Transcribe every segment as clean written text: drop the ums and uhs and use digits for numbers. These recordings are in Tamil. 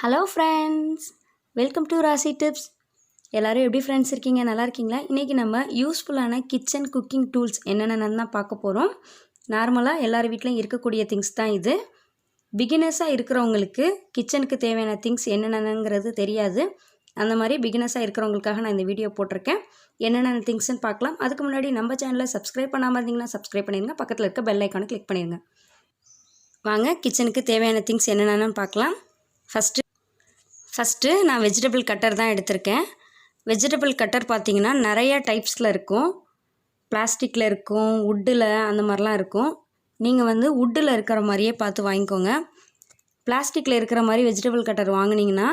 ஹலோ ஃப்ரெண்ட்ஸ், வெல்கம் டு ராசி டிப்ஸ். எல்லோரும் எப்படி ஃப்ரெண்ட்ஸ் இருக்கீங்க? நல்லா இருக்கீங்களா? இன்றைக்கி நம்ம யூஸ்ஃபுல்லான கிச்சன் குக்கிங் டூல்ஸ் என்னென்னு தான் பார்க்க போகிறோம். நார்மலாக எல்லார் வீட்லையும் இருக்கக்கூடிய திங்ஸ் தான் இது. பிகினர்ஸாக இருக்கிறவங்களுக்கு கிச்சனுக்கு தேவையான திங்ஸ் என்னென்னங்கிறது தெரியாது. அந்த மாதிரி பிகினர்ஸாக இருக்கிறவங்களுக்காக நான் இந்த வீடியோ போட்டிருக்கேன். என்னென்ன திங்ஸ்ன்னு பார்க்கலாம். அதுக்கு முன்னாடி நம்ம சேனலை சப்ஸ்கிரைப் பண்ணாமல் இருந்தீங்கன்னா சப்ஸ்கிரைப் பண்ணிடுங்க. பக்கத்தில் இருக்க பெல் ஐக்கானை கிளிக் பண்ணிடுங்க. வாங்க கிச்சனுக்கு தேவையான திங்ஸ் என்னென்னு பார்க்கலாம். ஃபஸ்ட்டு நான் வெஜிடபிள் கட்டர் தான் எடுத்திருக்கேன். வெஜிடபிள் கட்டர் பார்த்திங்கன்னா நிறையா டைப்ஸில் இருக்கும். பிளாஸ்டிக்கில் இருக்கும், வுட்டில் அந்த மாதிரிலாம் இருக்கும். நீங்கள் வுட்டில் இருக்கிற மாதிரியே பார்த்து வாங்கிக்கோங்க. பிளாஸ்டிக்கில் இருக்கிற மாதிரி வெஜிடபிள் கட்டர் வாங்கினீங்கன்னா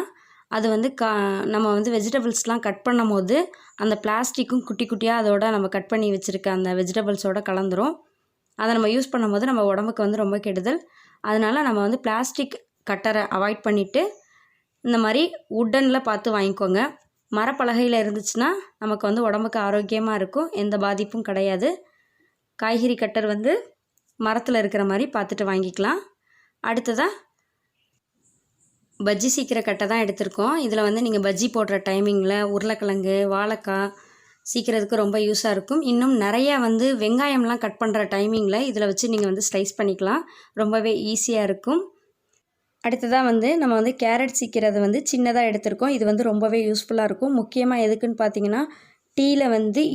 அது நம்ம வெஜிடபிள்ஸ்லாம் கட் பண்ணும் போது அந்த பிளாஸ்டிக்கும் குட்டி குட்டியாக அதோட நம்ம கட் பண்ணி வச்சுருக்க அந்த வெஜிடபிள்ஸோட கலந்துரும். அதை நம்ம யூஸ் பண்ணும்போது நம்ம உடம்புக்கு ரொம்ப கெடுதல். அதனால் நம்ம பிளாஸ்டிக் கட்டரை அவாய்ட் பண்ணிவிட்டு இந்த மாதிரி வுட்டனில் பார்த்து வாங்கிக்கோங்க. மரப்பலகையில் இருந்துச்சுன்னா நமக்கு உடம்புக்கு ஆரோக்கியமாக இருக்கும், எந்த பாதிப்பும் கிடையாது. காய்கறி கட்டர் மரத்தில் இருக்கிற மாதிரி பார்த்துட்டு வாங்கிக்கலாம். அடுத்ததாக பஜ்ஜி சீக்கிர கட்டை தான் எடுத்திருக்கோம். இதில் நீங்கள் பஜ்ஜி போடுற டைமிங்கில் உருளைக்கிழங்கு, வாழைக்காய் சீக்கிரத்துக்கு ரொம்ப யூஸாக இருக்கும். இன்னும் நிறையா வெங்காயம்லாம் கட் பண்ணுற டைமிங்கில் இதில் வச்சு நீங்கள் ஸ்லைஸ் பண்ணிக்கலாம். ரொம்பவே ஈஸியாக இருக்கும். அடுத்ததாக நம்ம கேரட் சீக்கிறது சின்னதாக எடுத்திருக்கோம். இது ரொம்பவே யூஸ்ஃபுல்லாக இருக்கும். முக்கியமாக எதுக்குன்னு பார்த்தீங்கன்னா, டீயில்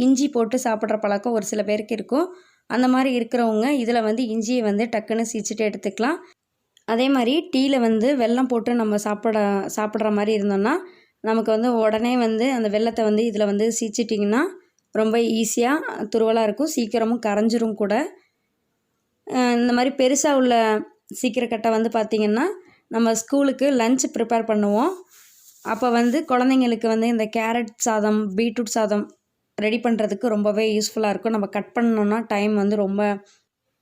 இஞ்சி போட்டு சாப்பிட்ற பழக்கம் ஒரு சில பேருக்கு இருக்கும். அந்த மாதிரி இருக்கிறவங்க இதில் இஞ்சியை டக்குன்னு சீச்சிட்டு எடுத்துக்கலாம். அதே மாதிரி டீயில் வெல்லம் போட்டு நம்ம சாப்பிட்ற மாதிரி இருந்தோம்னா நமக்கு உடனே அந்த வெல்லத்தை இதில் சீச்சிட்டிங்கன்னா ரொம்ப ஈஸியாக துருவலாக இருக்கும், சீக்கிரமும் கரைஞ்சிரும் கூட. இந்த மாதிரி பெருசாக உள்ள சீக்கிரக்கட்டை பார்த்திங்கன்னா நம்ம ஸ்கூலுக்கு லஞ்ச் ப்ரிப்பேர் பண்ணுவோம். அப்போ குழந்தைங்களுக்கு இந்த கேரட் சாதம், பீட்ரூட் சாதம் ரெடி பண்ணுறதுக்கு ரொம்பவே யூஸ்ஃபுல்லாக இருக்கும். நம்ம கட் பண்ணோன்னா டைம் ரொம்ப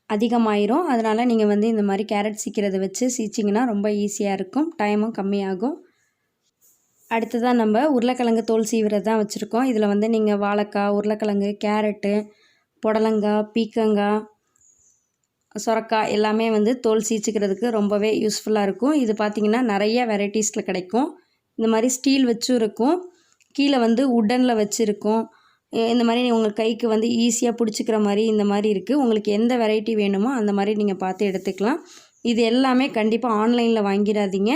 அதிகமாயிரும். அதனால் நீங்கள் இந்த மாதிரி கேரட் சீக்கிறத வச்சு சீச்சிங்கன்னா ரொம்ப ஈஸியாக இருக்கும், டைமும் கம்மியாகும். அடுத்ததாக நம்ம உருளைக்கிழங்கு தோல் சீவுறது தான் வச்சுருக்கோம். இதில் நீங்கள் வாழைக்காய், உருளைக்கிழங்கு, கேரட்டு, புடலங்காய், பீக்கங்காய், சொரக்காய் எல்லாமே தோல் சீச்சிக்கிறதுக்கு ரொம்பவே யூஸ்ஃபுல்லாக இருக்கும். இது பார்த்திங்கன்னா நிறைய வெரைட்டிஸில் கிடைக்கும். இந்த மாதிரி ஸ்டீல் வச்சும் இருக்கும், கீழே வுட்டனில் வச்சுருக்கும். இந்த மாதிரி உங்கள் கைக்கு ஈஸியாக பிடிச்சிக்கிற மாதிரி இந்த மாதிரி இருக்குது. உங்களுக்கு எந்த வெரைட்டி வேணுமோ அந்த மாதிரி நீங்கள் பார்த்து எடுத்துக்கலாம். இது எல்லாமே கண்டிப்பாக ஆன்லைனில் வாங்கிடாதீங்க.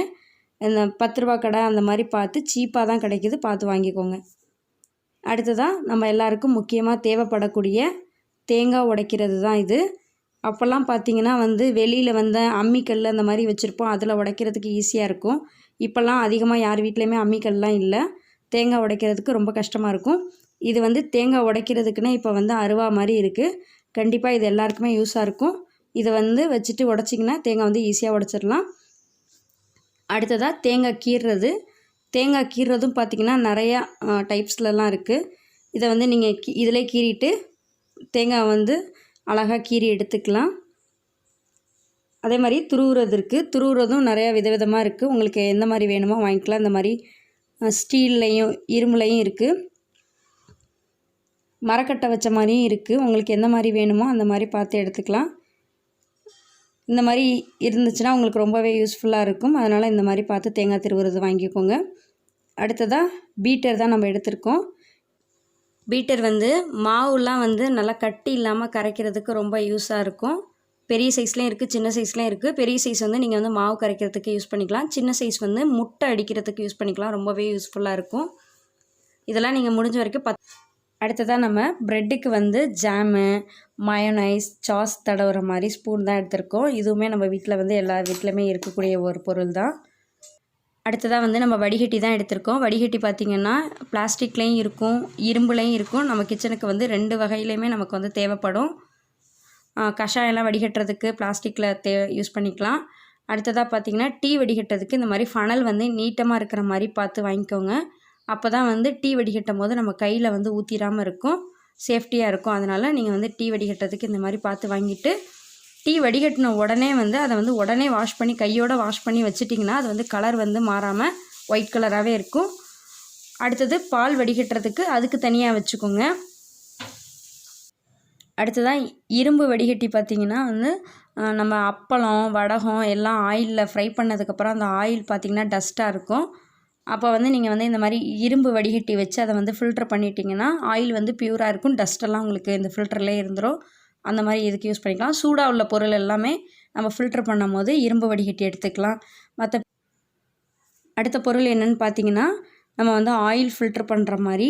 இந்த 10 ரூபா கடை அந்த மாதிரி பார்த்து சீப்பாக தான் கிடைக்கிது, பார்த்து வாங்கிக்கோங்க. அடுத்ததாக நம்ம எல்லாருக்கும் முக்கியமாக தேவைப்படக்கூடிய தேங்காய் உடைக்கிறது தான் இது. அப்போல்லாம் பார்த்திங்கன்னா வெளியில் அம்மிக்கல் அந்த மாதிரி வச்சுருப்போம், அதில் உடைக்கிறதுக்கு ஈஸியாக இருக்கும். இப்போல்லாம் அதிகமாக யார் வீட்லேயுமே அம்மிக்கல்லாம் இல்லை, தேங்காய் உடைக்கிறதுக்கு ரொம்ப கஷ்டமாக இருக்கும். இது தேங்காய் உடைக்கிறதுக்குன்னு இப்போ அருவா மாதிரி இருக்குது. கண்டிப்பாக இது எல்லாருக்குமே யூஸாக இருக்கும். இதை வச்சுட்டு உடச்சிங்கன்னா தேங்காய் ஈஸியாக உடைச்சிடலாம். அடுத்ததாக தேங்காய் கீறுறதும் பார்த்திங்கன்னா நிறையா டைப்ஸ்லலாம் இருக்குது. இதை நீங்கள் இதிலே கீறிட்டு தேங்காய் அழகாக கீறி எடுத்துக்கலாம். அதே மாதிரி துருவுறதும் நிறையா விதவிதமாக இருக்குது. உங்களுக்கு எந்த மாதிரி வேணுமோ வாங்கிக்கலாம். இந்த மாதிரி ஸ்டீல்லையும் இரும்புலையும் இருக்குது, மரக்கட்டை வச்ச மாதிரியும் இருக்குது. உங்களுக்கு எந்த மாதிரி வேணுமோ அந்த மாதிரி பார்த்து எடுத்துக்கலாம். இந்த மாதிரி இருந்துச்சுன்னா உங்களுக்கு ரொம்பவே யூஸ்ஃபுல்லாக இருக்கும். அதனால் இந்த மாதிரி பார்த்து தேங்காய் திருவுறது வாங்கிக்கோங்க. அடுத்ததாக பீட்டர் தான் நம்ம எடுத்திருக்கோம். பீட்டர் மாவுலாம் நல்லா கட்டி இல்லாமல் கரைக்கிறதுக்கு ரொம்ப யூஸாக இருக்கும். பெரிய சைஸ்லேயும் இருக்குது, சின்ன சைஸ்லேயும் இருக்குது. பெரிய சைஸ் நீங்கள் மாவு கரைக்கிறதுக்கு யூஸ் பண்ணிக்கலாம். சின்ன சைஸ் முட்டை அடிக்கிறதுக்கு யூஸ் பண்ணிக்கலாம். ரொம்பவே யூஸ்ஃபுல்லாக இருக்கும். இதெல்லாம் நீங்கள் முடிஞ்ச வரைக்கும் அடுத்ததாக நம்ம ப்ரெட்டுக்கு ஜாமு, மயோனைஸ், சாஸ் தடவுற மாதிரி ஸ்பூன் தான் எடுத்திருக்கோம். இதுவுமே நம்ம வீட்டில் எல்லார் வீட்லையுமே இருக்கக்கூடிய ஒரு பொருள் தான். அடுத்ததாக நம்ம வடிகட்டி தான் எடுத்திருக்கோம். வடிகட்டி பார்த்திங்கன்னா பிளாஸ்டிக்லேயும் இருக்கும், இரும்புலேயும் இருக்கும். நம்ம கிச்சனுக்கு 2 வகையிலையுமே நமக்கு தேவைப்படும். கஷாயம்லாம் வடிகட்டுறதுக்கு பிளாஸ்டிக்கில் யூஸ் பண்ணிக்கலாம். அடுத்ததாக பார்த்திங்கன்னா டீ வடிகட்டுறதுக்கு இந்த மாதிரி ஃபனல் நீட்டமாக இருக்கிற மாதிரி பார்த்து வாங்கிக்கோங்க. அப்போ தான் டீ வடிகட்டும் போது நம்ம கையில் ஊற்றிடாமல் இருக்கும், சேஃப்டியாக இருக்கும். அதனால் நீங்கள் டீ வடிகட்டுறதுக்கு இந்த மாதிரி பார்த்து வாங்கிட்டு டீ வடிகட்டின உடனே அதை உடனே வாஷ் பண்ணி கையோடு வாஷ் பண்ணி வச்சிட்டிங்கன்னா அது கலர் மாறாமல் ஒயிட் கலராகவே இருக்கும். அடுத்தது பால் வடிகட்டுறதுக்கு அதுக்கு தனியாக வச்சுக்கோங்க. அடுத்ததாக இரும்பு வடிகட்டி பார்த்திங்கன்னா நம்ம அப்பளம் வடகம் எல்லாம் ஆயிலில் ஃப்ரை பண்ணதுக்கப்புறம் அந்த ஆயில் பார்த்திங்கன்னா டஸ்ட்டாக இருக்கும். அப்போ வந்து நீங்கள் வந்து இந்த மாதிரி இரும்பு வடிகட்டி வச்சு அதை வந்து ஃபில்ட்ரு பண்ணிட்டீங்கன்னா ஆயில் வந்து பியூராக இருக்கும். டஸ்ட்டெல்லாம் உங்களுக்கு இந்த ஃபில்டர்லேயே இருந்துடும். அந்த மாதிரி இதுக்கு யூஸ் பண்ணிக்கலாம். சூடாக உள்ள பொருள் எல்லாமே நம்ம ஃபில்ட்ரு பண்ணும் போது இரும்பு வடிகட்டி எடுத்துக்கலாம். அடுத்த பொருள் என்னென்னு பார்த்தீங்கன்னா, நம்ம வந்து ஆயில் ஃபில்ட்ரு பண்ணுற மாதிரி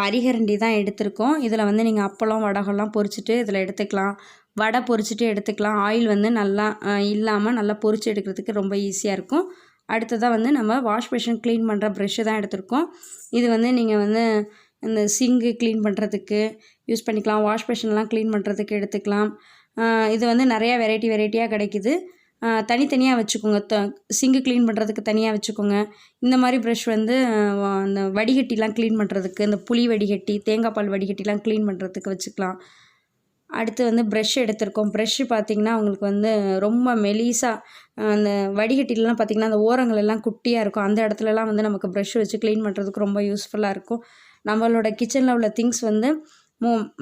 அரிகரண்டி தான் எடுத்திருக்கோம். இதில் வந்து நீங்கள் அப்பளம் வடகம்லாம் பொரிச்சிட்டு இதில் எடுத்துக்கலாம். வடை பொரிச்சிட்டு எடுத்துக்கலாம். ஆயில் வந்து நல்லா இல்லாமல் நல்லா பொரிச்சு எடுக்கிறதுக்கு ரொம்ப ஈஸியாக இருக்கும். அடுத்ததாக வந்து நம்ம வாஷ் பேஷன் க்ளீன் பண்ணுற ப்ரெஷ்ஷு தான் எடுத்திருக்கோம். இது வந்து நீங்கள் வந்து இந்த சிங்கு க்ளீன் பண்ணுறதுக்கு யூஸ் பண்ணிக்கலாம். வாஷ் பேஷன்லாம் க்ளீன் பண்ணுறதுக்கு எடுத்துக்கலாம். இது வந்து நிறையா வெரைட்டியாக கிடைக்கிது. தனித்தனியாக வச்சுக்கோங்க. சிங்கு க்ளீன் பண்ணுறதுக்கு தனியாக வச்சுக்கோங்க. இந்த மாதிரி ப்ரஷ் வந்து அந்த வடிகட்டிலாம் க்ளீன் பண்ணுறதுக்கு, இந்த புளி வடிகட்டி, தேங்காய் பால் வடிகட்டிலாம் க்ளீன் பண்ணுறதுக்கு வச்சுக்கலாம். அடுத்து வந்து ப்ரெஷ் எடுத்திருக்கோம். ப்ரெஷ்ஷு பார்த்திங்கன்னா உங்களுக்கு வந்து ரொம்ப மெலிசாக அந்த வடிகட்டிலலாம் பார்த்திங்கன்னா அந்த ஓரங்கள் எல்லாம் குட்டியாக இருக்கும். அந்த இடத்துலலாம் வந்து நமக்கு ப்ரெஷ் வச்சு க்ளீன் பண்ணுறதுக்கு ரொம்ப யூஸ்ஃபுல்லாக இருக்கும். நம்மளோட கிச்சனில் உள்ள திங்ஸ் வந்து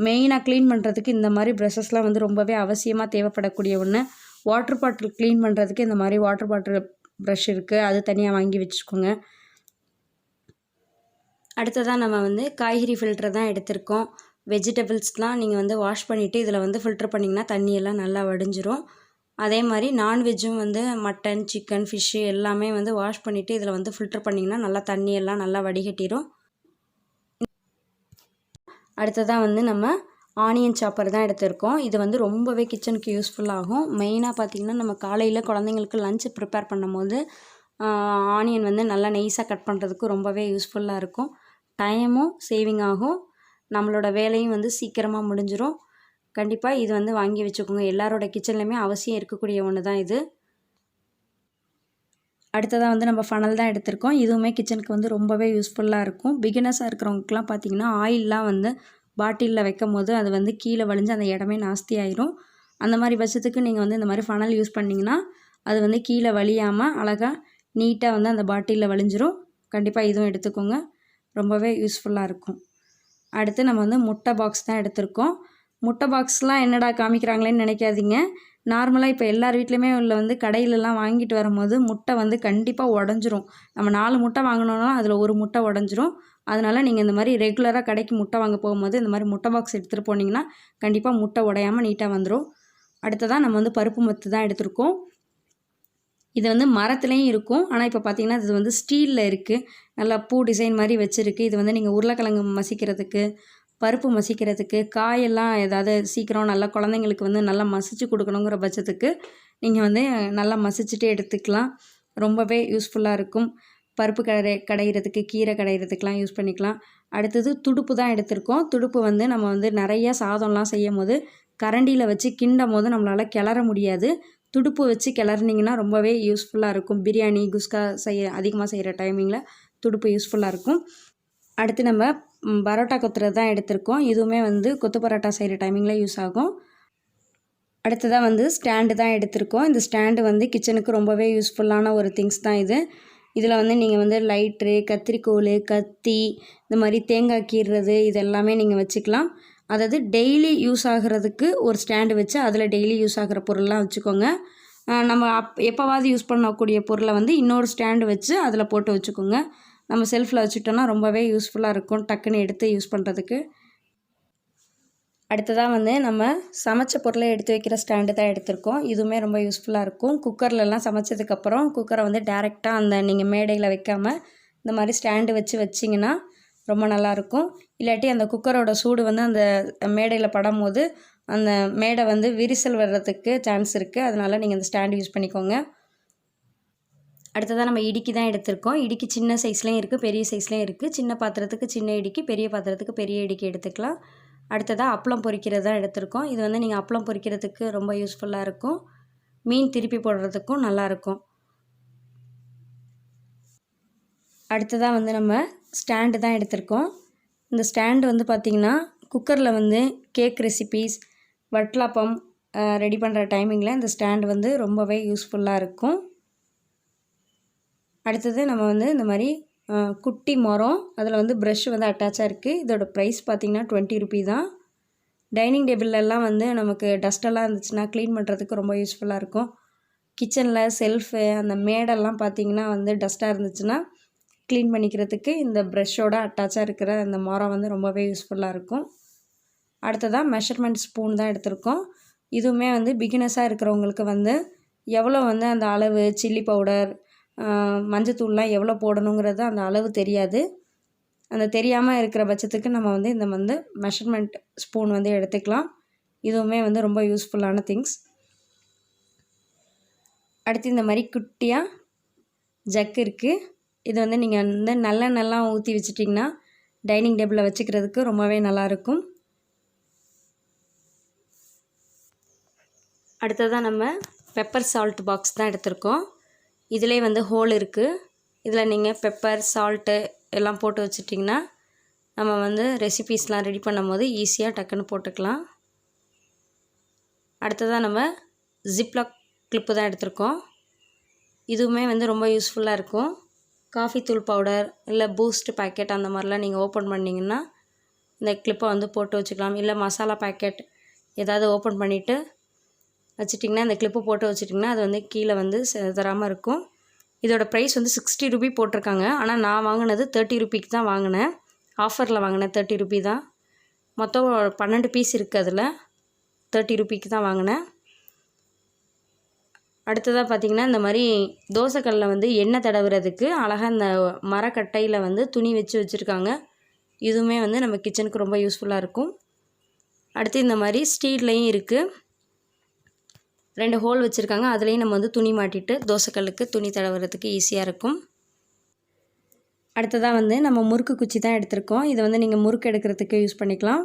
மெயினாக க்ளீன் பண்ணுறதுக்கு இந்த மாதிரி ப்ரெஷ்ஷஸ்லாம் வந்து ரொம்பவே அவசியமாக தேவைப்படக்கூடிய ஒன்று. வாட்டர் பாட்டில் க்ளீன் பண்ணுறதுக்கு இந்த மாதிரி வாட்டர் பாட்டில் ப்ரஷ் இருக்குது. அது தனியாக வாங்கி வச்சுக்கோங்க. அடுத்ததாக நம்ம வந்து காய்கறி ஃபில்ட்ரு தான் எடுத்திருக்கோம். வெஜிடபிள்ஸ்லாம் நீங்கள் வந்து வாஷ் பண்ணிவிட்டு இதில் வந்து ஃபில்ட்ரு பண்ணிங்கன்னா தண்ணியெல்லாம் நல்லா வடிஞ்சிரும். அதே மாதிரி நான்வெஜ்ஜும் வந்து மட்டன், சிக்கன், ஃபிஷ்ஷு எல்லாமே வந்து வாஷ் பண்ணிவிட்டு இதில் வந்து ஃபில்ட்ரு பண்ணிங்கன்னா நல்லா தண்ணியெல்லாம் நல்லா வடிகட்டிடும். அடுத்ததாக வந்து நம்ம ஆனியன் சாப்பர் தான் எடுத்திருக்கோம். இது வந்து ரொம்பவே கிச்சனுக்கு யூஸ்ஃபுல்லாகும். மெயினாக பார்த்திங்கன்னா நம்ம காலையில் குழந்தைங்களுக்கு லஞ்ச் ப்ரிப்பேர் பண்ணும்போது ஆனியன் வந்து நல்லா நெய்ஸாக கட் பண்ணுறதுக்கு ரொம்பவே யூஸ்ஃபுல்லாக இருக்கும். டைமும் சேவிங் ஆகும். நம்மளோட வேலையும் வந்து சீக்கிரமாக முடிஞ்சிடும். கண்டிப்பாக இது வந்து வாங்கி வச்சுக்கோங்க. எல்லாரோட கிச்சன்லையுமே அவசியம் இருக்கக்கூடிய ஒன்று தான் இது. அடுத்ததாக வந்து நம்ம ஃபனல் தான் எடுத்திருக்கோம். இதுவுமே கிச்சனுக்கு வந்து ரொம்பவே யூஸ்ஃபுல்லாக இருக்கும். பிகினர்ஸாக இருக்கிறவங்களுக்குலாம் பார்த்திங்கன்னா ஆயிலெலாம் வந்து பாட்டிலில் வைக்கும் போது அது வந்து கீழே வழிஞ்சு அந்த இடமே நாஸ்தி ஆயிரும். அந்த மாதிரி பட்சத்துக்கு நீங்கள் வந்து இந்த மாதிரி ஃபனல் யூஸ் பண்ணிங்கன்னா அது வந்து கீழே வழியாமல் அழகாக நீட்டாக வந்து அந்த பாட்டிலில் வழிஞ்சிரும். கண்டிப்பாக இதுவும் எடுத்துக்கோங்க. ரொம்பவே யூஸ்ஃபுல்லாக இருக்கும். அடுத்து நம்ம வந்து முட்டை பாக்ஸ் தான் எடுத்திருக்கோம். முட்டை பாக்ஸ்லாம் என்னடா காமிக்கிறாங்களேன்னு நினைக்காதீங்க. நார்மலாக இப்போ எல்லார் வீட்லேயுமே உள்ள வந்து கடையிலலாம் வாங்கிட்டு வரும்போது முட்டை வந்து கண்டிப்பாக உடஞ்சிரும். நம்ம 4 முட்டை வாங்கினோன்னா அதில் 1 முட்டை உடஞ்சிரும். அதனால் நீங்கள் இந்த மாதிரி ரெகுலராக கடைக்கு முட்டை வாங்க போகும்போது இந்த மாதிரி முட்டை பாக்ஸ் எடுத்துகிட்டு போனீங்கன்னா கண்டிப்பாக முட்டை உடையாமல் நீட்டாக வந்துடும். அடுத்ததாக நம்ம வந்து பருப்பு மத்து தான் எடுத்திருக்கோம். இது வந்து மரத்துலேயும் இருக்கும். ஆனால் இப்போ பார்த்திங்கன்னா இது வந்து ஸ்டீலில் இருக்குது. நல்லா பூ டிசைன் மாதிரி வச்சுருக்கு. இது வந்து நீங்கள் உருளைக்கிழங்கு மசிக்கிறதுக்கு, பருப்பு மசிக்கிறதுக்கு, காயெல்லாம் ஏதாவது சீக்கிரம் நல்லா குழந்தைங்களுக்கு வந்து நல்லா மசிச்சு கொடுக்கணுங்கிற பட்சத்துக்கு நீங்கள் வந்து நல்லா மசிச்சுட்டே எடுத்துக்கலாம். ரொம்பவே யூஸ்ஃபுல்லாக இருக்கும். பருப்பு கடையிறதுக்கு, கீரை கடையிறதுக்கெலாம் யூஸ் பண்ணிக்கலாம். அடுத்தது துடுப்பு தான் எடுத்திருக்கோம். துடுப்பு வந்து நம்ம வந்து நிறையா சாதம்லாம் செய்யும் போது கரண்டியில் வச்சு கிண்டும் போது நம்மளால் கிளற முடியாது. துடுப்பு வச்சு கிளறினீங்கன்னா ரொம்பவே யூஸ்ஃபுல்லாக இருக்கும். பிரியாணி, குஸ்கா அதிகமாக செய்கிற டைமிங்கில் துடுப்பு யூஸ்ஃபுல்லாக இருக்கும். அடுத்து நம்ம பரோட்டா கொத்துறது தான் எடுத்திருக்கோம். இதுவுமே வந்து கொத்து பரோட்டா செய்கிற டைமிங்கில் யூஸ் ஆகும். அடுத்ததாக வந்து ஸ்டாண்டு தான் எடுத்திருக்கோம். இந்த ஸ்டாண்டு வந்து கிச்சனுக்கு ரொம்பவே யூஸ்ஃபுல்லான ஒரு திங்ஸ் தான் இது. இதில் வந்து நீங்கள் வந்து லைட்ரு, கத்திரிக்கோல், கத்தி, இந்த மாதிரி தேங்காய் கீறுறது இது எல்லாமே நீங்கள் வச்சுக்கலாம். அதாவது டெய்லி யூஸ் ஆகிறதுக்கு ஒரு ஸ்டாண்டு வச்சு அதில் டெய்லி யூஸ் ஆகிற பொருள்லாம் வச்சுக்கோங்க. நம்ம எப்போவாவது யூஸ் பண்ணக்கூடிய பொருளை வந்து இன்னொரு ஸ்டாண்டு வச்சு அதில் போட்டு வச்சுக்கோங்க. நம்ம செல்ஃபில் வச்சுட்டோன்னா ரொம்பவே யூஸ்ஃபுல்லாக இருக்கும் டக்குன்னு எடுத்து யூஸ் பண்ணுறதுக்கு. அடுத்ததாக வந்து நம்ம சமைச்ச பொருளை எடுத்து வைக்கிற ஸ்டாண்டு தான் எடுத்திருக்கோம். இதுவுமே ரொம்ப யூஸ்ஃபுல்லாக இருக்கும். குக்கர்லலாம் சமைச்சதுக்கப்புறம் குக்கரை வந்து டேரெக்டாக அந்த நீங்கள் மேடையில் வைக்காமல் இந்த மாதிரி ஸ்டாண்டு வச்சிங்கன்னா ரொம்ப நல்லாயிருக்கும். இல்லாட்டி அந்த குக்கரோட சூடு வந்து அந்த மேடையில் படும்போது அந்த மேடை வந்து விரிசல் வர்றதுக்கு சான்ஸ் இருக்குது. அதனால் நீங்கள் அந்த ஸ்டாண்டு யூஸ் பண்ணிக்கோங்க. அடுத்ததாக நம்ம இடுக்கி தான் எடுத்திருக்கோம். இடுக்கி சின்ன சைஸ்லேயும் இருக்குது, பெரிய சைஸ்லேயும் இருக்குது. சின்ன பாத்திரத்துக்கு சின்ன இடுக்கி, பெரிய பாத்திரத்துக்கு பெரிய இடுக்கி எடுத்துக்கலாம். அடுத்ததாக அப்பளம் பொரிக்கிறது தான் எடுத்திருக்கோம். இது வந்து நீங்கள் அப்பளம் பொரிக்கிறதுக்கு ரொம்ப யூஸ்ஃபுல்லாக இருக்கும். மீன் திருப்பி போடுறதுக்கும் நல்லாயிருக்கும். அடுத்ததாக வந்து நம்ம ஸ்டாண்டு தான் எடுத்திருக்கோம். இந்த ஸ்டாண்டு வந்து பார்த்திங்கன்னா குக்கரில் வந்து கேக் ரெசிபீஸ், வட்டலாப்பம் ரெடி பண்ணுற டைமிங்கில் இந்த ஸ்டாண்டு வந்து ரொம்பவே யூஸ்ஃபுல்லாக இருக்கும். அடுத்தது நம்ம வந்து இந்த மாதிரி குட்டி மரம், அதில் வந்து ப்ரஷ் வந்து அட்டாச்சாக இருக்குது. இதோட ப்ரைஸ் பார்த்திங்கன்னா 20 ரூபீ தான். டைனிங் டேபிள்லலாம் வந்து நமக்கு டஸ்ட்டெல்லாம் இருந்துச்சுன்னா க்ளீன் பண்ணுறதுக்கு ரொம்ப யூஸ்ஃபுல்லாக இருக்கும். கிச்சனில் செல்ஃபு அந்த மேடெல்லாம் பார்த்திங்கன்னா வந்து டஸ்ட்டாக இருந்துச்சுன்னா க்ளீன் பண்ணிக்கிறதுக்கு இந்த ப்ரஷ்ஷோட அட்டாச்சாக இருக்கிற அந்த மரம் வந்து ரொம்பவே யூஸ்ஃபுல்லாக இருக்கும். அடுத்ததாக மெஷர்மெண்ட் ஸ்பூன் தான் எடுத்திருக்கோம். இதுவுமே வந்து பிகினர்ஸாக இருக்கிறவங்களுக்கு வந்து எவ்வளோ வந்து அந்த அளவு சில்லி பவுடர் மஞ்சத்தூள்லாம் எவ்வளோ போடணுங்கிறது அந்த அளவு தெரியாது. அந்த தெரியாமல் இருக்கிற பட்சத்துக்கு நம்ம வந்து இந்த வந்து மெஷர்மெண்ட் ஸ்பூன் வந்து எடுத்துக்கலாம். இதுவுமே வந்து ரொம்ப யூஸ்ஃபுல்லான திங்ஸ். அடுத்து இந்த மாதிரி குட்டியாக ஜக் இருக்குது. இது வந்து நீங்கள் வந்து நல்லெண்ணெய்லாம் ஊற்றி வச்சிட்டிங்கன்னா டைனிங் டேபிளில் வச்சுக்கிறதுக்கு ரொம்பவே நல்லாயிருக்கும். அடுத்ததாக நம்ம பெப்பர் சால்ட் பாக்ஸ் தான் எடுத்திருக்கோம். இதிலே வந்து ஹோல் இருக்குது. இதில் நீங்கள் பெப்பர் சால்ட்டு எல்லாம் போட்டு வச்சிட்டிங்கன்னா நம்ம வந்து ரெசிபீஸ்லாம் ரெடி பண்ணும் போது ஈஸியாக டக்குன்னு போட்டுக்கலாம். அடுத்ததாக நம்ம ஜிப்லாக் கிளிப்பு தான் எடுத்திருக்கோம். இதுவுமே வந்து ரொம்ப யூஸ்ஃபுல்லாக இருக்கும். காஃபி தூள் பவுடர் இல்லை பூஸ்ட் பேக்கெட் அந்த மாதிரிலாம் நீங்கள் ஓப்பன் பண்ணிங்கன்னா இந்த கிளிப்பை வந்து போட்டு வச்சுக்கலாம். இல்லை மசாலா பேக்கெட் ஏதாவது ஓப்பன் பண்ணிவிட்டு வச்சிட்டிங்கன்னா இந்த கிளிப்பு போட்டு வச்சிட்டிங்கன்னா அது வந்து கீழே வந்து சிதறாமல் இருக்கும். இதோட ப்ரைஸ் வந்து 60 ரூபி போட்டிருக்காங்க. ஆனால் நான் வாங்கினது 30 ரூபிக்கு தான் வாங்கினேன். ஆஃபரில் வாங்கினேன். 30 ரூபி தான். மொத்தம் 12 பீஸ் இருக்குது. அதில் 30 ரூபிக்கு தான் வாங்கினேன். அடுத்ததாக பார்த்திங்கன்னா இந்த மாதிரி தோசைக்கல்லில் வந்து எண்ணெய் தடவுறதுக்கு அழகாக இந்த மரக்கட்டையில் வந்து துணி வச்சுருக்காங்க. இதுவுமே வந்து நம்ம கிச்சனுக்கு ரொம்ப யூஸ்ஃபுல்லாக இருக்கும். அடுத்து இந்த மாதிரி ஸ்டீல்லையும் இருக்குது. 2 ஹோல் வச்சுருக்காங்க. அதுலேயும் நம்ம வந்து துணி மாட்டிட்டு தோசைக்கல்லுக்கு துணி தடவுறதுக்கு ஈஸியாக இருக்கும். அடுத்ததாக வந்து நம்ம முறுக்கு குச்சி தான் எடுத்திருக்கோம். இதை வந்து நீங்கள் முறுக்கு எடுக்கிறதுக்கு யூஸ் பண்ணிக்கலாம்.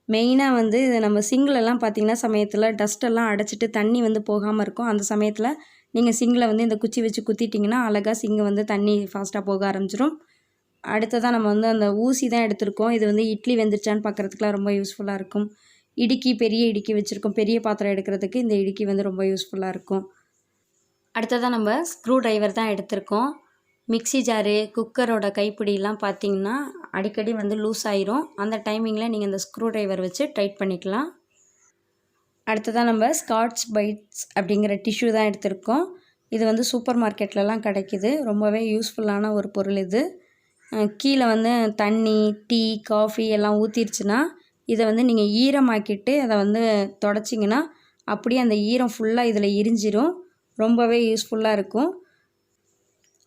மெயினாக வந்து இதை நம்ம சிங்கிலெல்லாம் பார்த்திங்கன்னா சமயத்தில் டஸ்ட்டெல்லாம் அடைச்சிட்டு தண்ணி வந்து போகாமல் இருக்கும். அந்த சமயத்தில் நீங்கள் சிங்கில் வந்து இந்த குச்சி வச்சு குத்திட்டிங்கன்னா அழகாக சிங்கு வந்து தண்ணி ஃபாஸ்ட்டாக போக ஆரம்பிச்சிடும். அடுத்ததாக நம்ம வந்து அந்த ஊசி தான் எடுத்திருக்கோம். இது வந்து இட்லி வெந்துருச்சான்னு பார்க்குறதுக்குலாம் ரொம்ப யூஸ்ஃபுல்லாக இருக்கும். இடுக்கி பெரிய இடுக்கி வச்சுருக்கோம். பெரிய பாத்திரம் எடுக்கிறதுக்கு இந்த இடுக்கி வந்து ரொம்ப யூஸ்ஃபுல்லாக இருக்கும். அடுத்ததாக நம்ம ஸ்க்ரூ ட்ரைவர் தான் எடுத்திருக்கோம். மிக்ஸி ஜாரு குக்கரோட கைப்பிடிலாம் பார்த்திங்கன்னா அடிக்கடி வந்து லூஸ் ஆயிரும். அந்த டைமிங்கில் நீங்கள் இந்த ஸ்க்ரூ ட்ரைவர் வச்சு டைட் பண்ணிக்கலாம். அடுத்ததாக நம்ம ஸ்காட்ச் பைட்ஸ் அப்படிங்கிற டிஷ்யூ தான் எடுத்திருக்கோம். இது வந்து சூப்பர் மார்க்கெட்லலாம் கிடைக்கிது. ரொம்பவே யூஸ்ஃபுல்லான ஒரு பொருள் இது. கீழே வந்து தண்ணி டீ காஃபி எல்லாம் ஊற்றிருச்சுன்னா இதை வந்து நீங்கள் ஈரமாக்கிட்டு அதை வந்து தொடச்சிங்கன்னா அப்படியே அந்த ஈரம் ஃபுல்லாக இதில் எரிஞ்சிரும். ரொம்பவே யூஸ்ஃபுல்லாக இருக்கும்.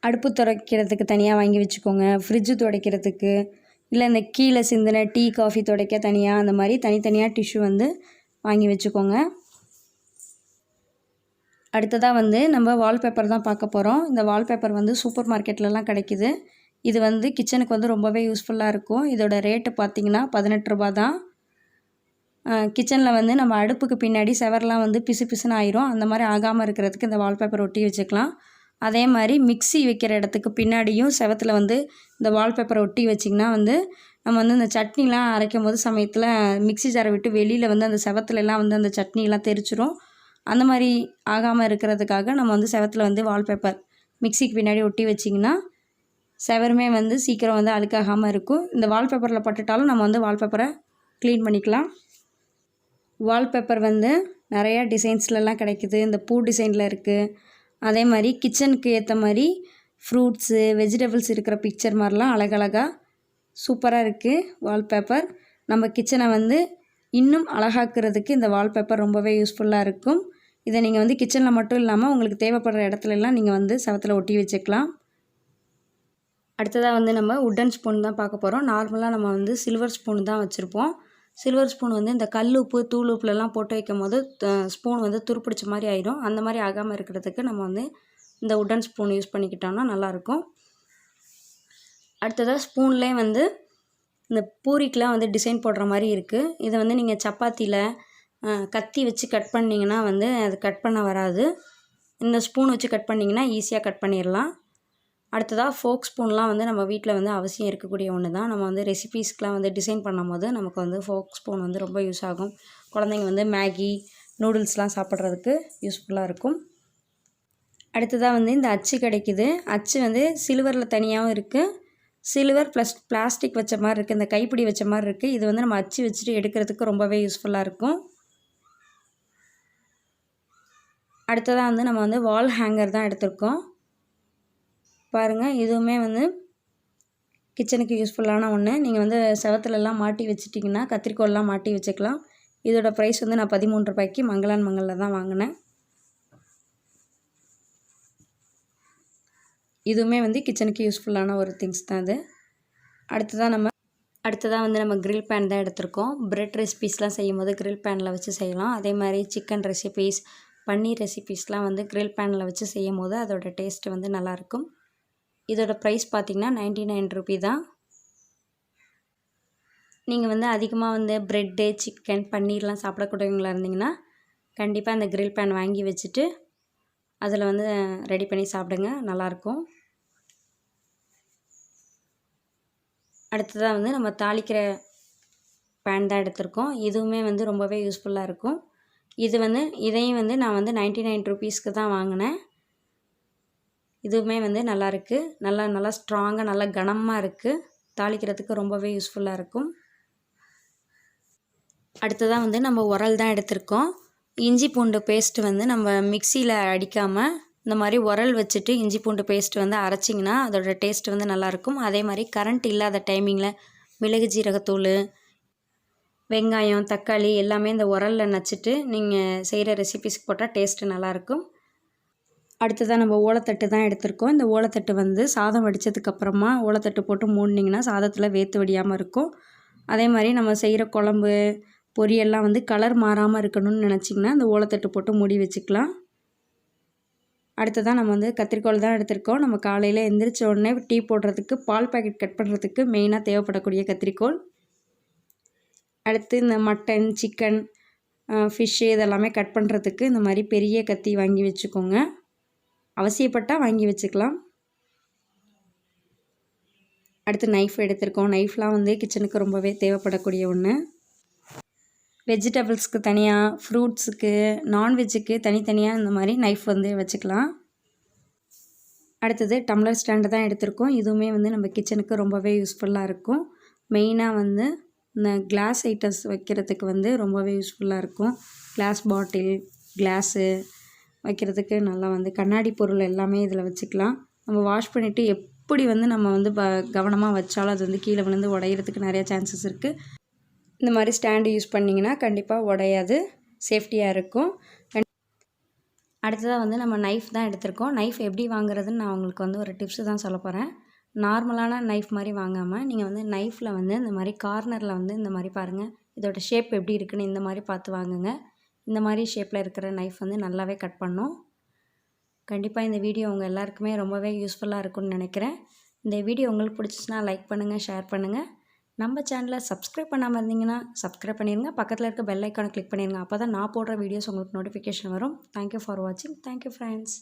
அடுப்பு துடைக்கிறதுக்கு தனியாக வாங்கி வச்சுக்கோங்க. ஃப்ரிட்ஜு துடைக்கிறதுக்கு இல்லை இந்த கீழே சிந்தின டீ காஃபி துடைக்க தனியாக அந்த மாதிரி தனித்தனியாக டிஷ்யூ வந்து வாங்கி வச்சுக்கோங்க. அடுத்ததாக வந்து நம்ம வால்பேப்பர் தான் பார்க்க போகிறோம். இந்த வால்பேப்பர் வந்து சூப்பர் மார்க்கெட்லலாம் கிடைக்கிது. இது வந்து கிச்சனுக்கு வந்து ரொம்பவே யூஸ்ஃபுல்லாக இருக்கும். இதோட ரேட்டு பார்த்திங்கன்னா 18 ரூபா தான். கிச்சனில் வந்து நம்ம அடுப்புக்கு பின்னாடி செவரெலாம் வந்து பிசு பிசுன்னு ஆயிரும். அந்த மாதிரி ஆகாமல் இருக்கிறதுக்கு இந்த வால்பேப்பர் ஒட்டி வச்சுக்கலாம். அதே மாதிரி மிக்ஸி வைக்கிற இடத்துக்கு பின்னாடியும் செவத்தில் வந்து இந்த வால்பேப்பரை ஒட்டி வச்சிங்கன்னா வந்து நம்ம வந்து இந்த சட்னிலாம் அரைக்கும் போது சமயத்தில் மிக்ஸி ஜாரை விட்டு வெளியில் வந்து அந்த செவத்துலலாம் வந்து அந்த சட்னிலாம் தெரிச்சிரும். அந்த மாதிரி ஆகாமல் இருக்கிறதுக்காக நம்ம வந்து செவத்தில் வந்து வால்பேப்பர் மிக்ஸிக்கு பின்னாடி ஒட்டி வச்சிங்கன்னா செவருமே வந்து சீக்கிரம் வந்து அழுக்காகாமல் இருக்கும். இந்த வால்பேப்பரில் பட்டுட்டாலும் நம்ம வந்து வால்பேப்பரை க்ளீன் பண்ணிக்கலாம். வால்பேப்பர் வந்து நிறையா டிசைன்ஸ்லலாம் கிடைக்குது. இந்த பூ டிசைனில் இருக்குது. அதே மாதிரி கிச்சனுக்கு ஏற்ற மாதிரி ஃப்ரூட்ஸு வெஜிடபிள்ஸ் இருக்கிற பிக்சர் மாதிரிலாம் அழகழகாக சூப்பராக இருக்குது வால்பேப்பர். நம்ம கிச்சனை வந்து இன்னும் அழகாக்குறதுக்கு இந்த வால்பேப்பர் ரொம்பவே யூஸ்ஃபுல்லாக இருக்கும். இதை நீங்கள் வந்து கிச்சனில் மட்டும் இல்லாமல் உங்களுக்கு தேவைப்படுற இடத்துலலாம் நீங்கள் வந்து செவத்தில் ஒட்டி வச்சுக்கலாம். அடுத்ததாக வந்து நம்ம உட்டன் ஸ்பூன் தான் பார்க்க போகிறோம். நார்மலாக நம்ம வந்து சில்வர் ஸ்பூன் தான் வச்சுருப்போம். சில்வர் ஸ்பூன் வந்து இந்த கல் உப்பு தூள் உப்புலலாம் போட்டு வைக்கும் போது ஸ்பூன் வந்து துருப்பிடிச்ச மாதிரி ஆயிடும். அந்த மாதிரி ஆகாமல் இருக்கிறதுக்கு நம்ம வந்து இந்த உட்டன் ஸ்பூன் யூஸ் பண்ணிக்கிட்டோம்னா நல்லாயிருக்கும். அடுத்ததாக ஸ்பூன்லேயே வந்து இந்த பூரிக்கெலாம் வந்து டிசைன் போடுற மாதிரி இருக்குது. இதை வந்து நீங்கள் சப்பாத்தியில் கத்தி வச்சு கட் பண்ணிங்கன்னா வந்து அது கட் பண்ண வராது. இந்த ஸ்பூன் வச்சு கட் பண்ணிங்கன்னா ஈஸியாக கட் பண்ணிடலாம். அடுத்ததாக ஃபோக் ஸ்பூன்லாம் வந்து நம்ம வீட்டில் வந்து அவசியம் இருக்கக்கூடிய ஒன்று தான். நம்ம வந்து ரெசிபீஸ்க்கெலாம் வந்து டிசைன் பண்ணும் போது நமக்கு வந்து ஃபோக் ஸ்பூன் வந்து ரொம்ப யூஸ் ஆகும். குழந்தைங்க வந்து மேகி நூடுல்ஸ்லாம் சாப்பிட்றதுக்கு யூஸ்ஃபுல்லாக இருக்கும். அடுத்ததாக வந்து இந்த அச்சு கிடைக்குது. அச்சு வந்து சில்வரில் தனியாகவும் இருக்குது, சில்வர் ப்ளஸ் பிளாஸ்டிக் வச்ச மாதிரி இருக்குது, இந்த கைப்பிடி வச்ச மாதிரி இருக்குது. இது வந்து நம்ம அச்சு வச்சுட்டு எடுக்கிறதுக்கு ரொம்பவே யூஸ்ஃபுல்லாக இருக்கும். அடுத்ததாக வந்து நம்ம வந்து வால் ஹேங்கர் தான் எடுத்திருக்கோம். பாருங்கள், இதுவுமே வந்து கிச்சனுக்கு யூஸ்ஃபுல்லான ஒன்று. நீங்கள் வந்து செவத்துலலாம் மாட்டி வச்சிட்டிங்கன்னா கத்திரிக்கோல்லாம் மாட்டி வச்சுக்கலாம். இதோட ப்ரைஸ் வந்து நான் 13 ரூபாய்க்கு மங்களான் மங்களில் தான் வாங்கினேன். இதுவுமே வந்து கிச்சனுக்கு யூஸ்ஃபுல்லான ஒரு திங்ஸ் தான் அது. அடுத்ததாக வந்து நம்ம கிரில் பேன் தான் எடுத்திருக்கோம். பிரெட் ரெசிபீஸ்லாம் செய்யும் போது கிரில் பேனில் வச்சு செய்யலாம். அதே மாதிரி சிக்கன் ரெசிபீஸ், பன்னீர் ரெசிபீஸ்லாம் வந்து கிரில் பேனில் வச்சு செய்யும் போது அதோட டேஸ்ட் வந்து நல்லாயிருக்கும். இதோட ப்ரைஸ் பார்த்திங்கன்னா 99 ரூபி தான். நீங்கள் வந்து அதிகமாக வந்து ப்ரெட்டு, சிக்கன், பன்னீர்லாம் சாப்பிடக்கூடியவங்களா இருந்தீங்கன்னா கண்டிப்பாக அந்த கிரில் பேன் வாங்கி வச்சுட்டு அதில் வந்து ரெடி பண்ணி சாப்பிடுங்க, நல்லாயிருக்கும். அடுத்ததாக வந்து நம்ம தாளிக்கிற பேன் தான் எடுத்திருக்கோம். இதுவுமே வந்து ரொம்பவே யூஸ்ஃபுல்லாக இருக்கும். இதையும் வந்து நான் வந்து 99 ரூபீஸ்க்கு தான் வாங்கினேன். இதுவுமே வந்து நல்லாயிருக்கு. நல்லா ஸ்ட்ராங்காக நல்லா கனமாக இருக்குது. தாளிக்கிறதுக்கு ரொம்பவே யூஸ்ஃபுல்லாக இருக்கும். அடுத்ததாக வந்து நம்ம உரல் தான் எடுத்திருக்கோம். இஞ்சி பூண்டு பேஸ்ட்டு வந்து நம்ம மிக்சியில் அடிக்காமல் இந்த மாதிரி உரல் வச்சுட்டு இஞ்சி பூண்டு பேஸ்ட்டு வந்து அரைச்சிங்கன்னா அதோட டேஸ்ட் வந்து நல்லாயிருக்கும். அதே மாதிரி கரண்ட் இல்லாத டைமிங்கில் மிளகு ஜீரகத்தூள், வெங்காயம், தக்காளி எல்லாமே இந்த உரலில் நச்சுட்டு நீங்கள் செய்கிற ரெசிபீஸ்க்கு போட்டால் டேஸ்ட்டு நல்லாயிருக்கும். அடுத்ததாக நம்ம ஓலைத்தட்டு தான் எடுத்திருக்கோம். இந்த ஓலைத்தட்டு வந்து சாதம் வடித்ததுக்கப்புறமா ஓலைத்தட்டு போட்டு மூடினீங்கன்னா சாதத்தில் வேத்து வடியாமல் இருக்கும். அதே மாதிரி நம்ம செய்கிற குழம்பு, பொரியெல்லாம் வந்து கலர் மாறாமல் இருக்கணும்னு நினச்சிங்கன்னா இந்த ஓலைத்தட்டு போட்டு மூடி வச்சுக்கலாம். அடுத்ததாக நம்ம வந்து கத்திரிக்கோல் தான் எடுத்திருக்கோம். நம்ம காலையில் எந்திரிச்ச உடனே டீ போடுறதுக்கு, பால் பாக்கெட் கட் பண்ணுறதுக்கு மெயினாக தேவைப்படக்கூடிய கத்திரிக்கோல். அடுத்து இந்த மட்டன், சிக்கன், ஃபிஷ்ஷு இதெல்லாமே கட் பண்ணுறதுக்கு இந்த மாதிரி பெரிய கத்தி வாங்கி வச்சுக்கோங்க. அவசியப்பட்டால் வாங்கி வச்சுக்கலாம். அடுத்து நைஃப் எடுத்திருக்கோம். நைஃப்லாம் வந்து கிச்சனுக்கு ரொம்பவே தேவைப்படக்கூடிய ஒன்று. வெஜிடபிள்ஸ்க்கு தனியாக, ஃப்ரூட்ஸுக்கு, நான்வெஜ்ஜுக்கு தனித்தனியாக இந்த மாதிரி நைஃப் வந்து வச்சுக்கலாம். அடுத்தது டம்ளர் ஸ்டாண்டு தான் எடுத்திருக்கோம். இதுவுமே வந்து நம்ம கிச்சனுக்கு ரொம்பவே யூஸ்ஃபுல்லாக இருக்கும். மெயினாக வந்து இந்த கிளாஸ் ஐட்டம்ஸ் வைக்கிறதுக்கு வந்து ரொம்பவே யூஸ்ஃபுல்லாக இருக்கும். கிளாஸ் பாட்டில், கிளாஸு வைக்கிறதுக்கு நல்லா வந்து கண்ணாடி பொருள் எல்லாமே இதில் வச்சுக்கலாம். நம்ம வாஷ் பண்ணிவிட்டு எப்படி வந்து நம்ம வந்து கவனமாக வச்சாலும் அது வந்து கீழே விழுந்து உடையிறதுக்கு நிறையா சான்சஸ் இருக்குது. இந்த மாதிரி ஸ்டாண்டு யூஸ் பண்ணிங்கன்னா கண்டிப்பாக உடையாது, சேஃப்டியாக இருக்கும். அடுத்ததாக வந்து நம்ம நைஃப் தான் எடுத்திருக்கோம். நைஃப் எப்படி வாங்குறதுன்னு நான் உங்களுக்கு வந்து ஒரு டிப்ஸு தான் சொல்ல போகிறேன். நார்மலான நைஃப் மாதிரி வாங்காமல் நீங்கள் வந்து நைஃப்பில் வந்து இந்த மாதிரி கார்னரில் வந்து இந்த மாதிரி பாருங்கள், இதோட ஷேப் எப்படி இருக்குன்னு இந்த மாதிரி பார்த்து வாங்குங்க. இந்த மாதிரி ஷேப்பில் இருக்கிற நைஃப் வந்து நல்லாவே கட் பண்ணும். கண்டிப்பாக இந்த வீடியோ உங்கள் எல்லாருக்குமே ரொம்பவே யூஸ்ஃபுல்லாக இருக்கும்னு நினைக்கிறேன். இந்த வீடியோ உங்களுக்கு பிடிச்சிச்சின்னா லைக் பண்ணுங்கள், ஷேர் பண்ணுங்கள். நம்ம சேனலை சப்ஸ்கிரைப் பண்ணாமல் இருந்தீங்கன்னா சப்ஸ்கிரைப் பண்ணிடுங்க. பக்கத்தில் இருக்க பெல் ஐக்கானை கிளிக் பண்ணிடுங்க. அப்போ தான் நான் போடுற வீடியோஸ் உங்களுக்கு நோட்டிஃபிகேஷன் வரும். தேங்க்யூ ஃபார் வாட்சிங். Thank you friends.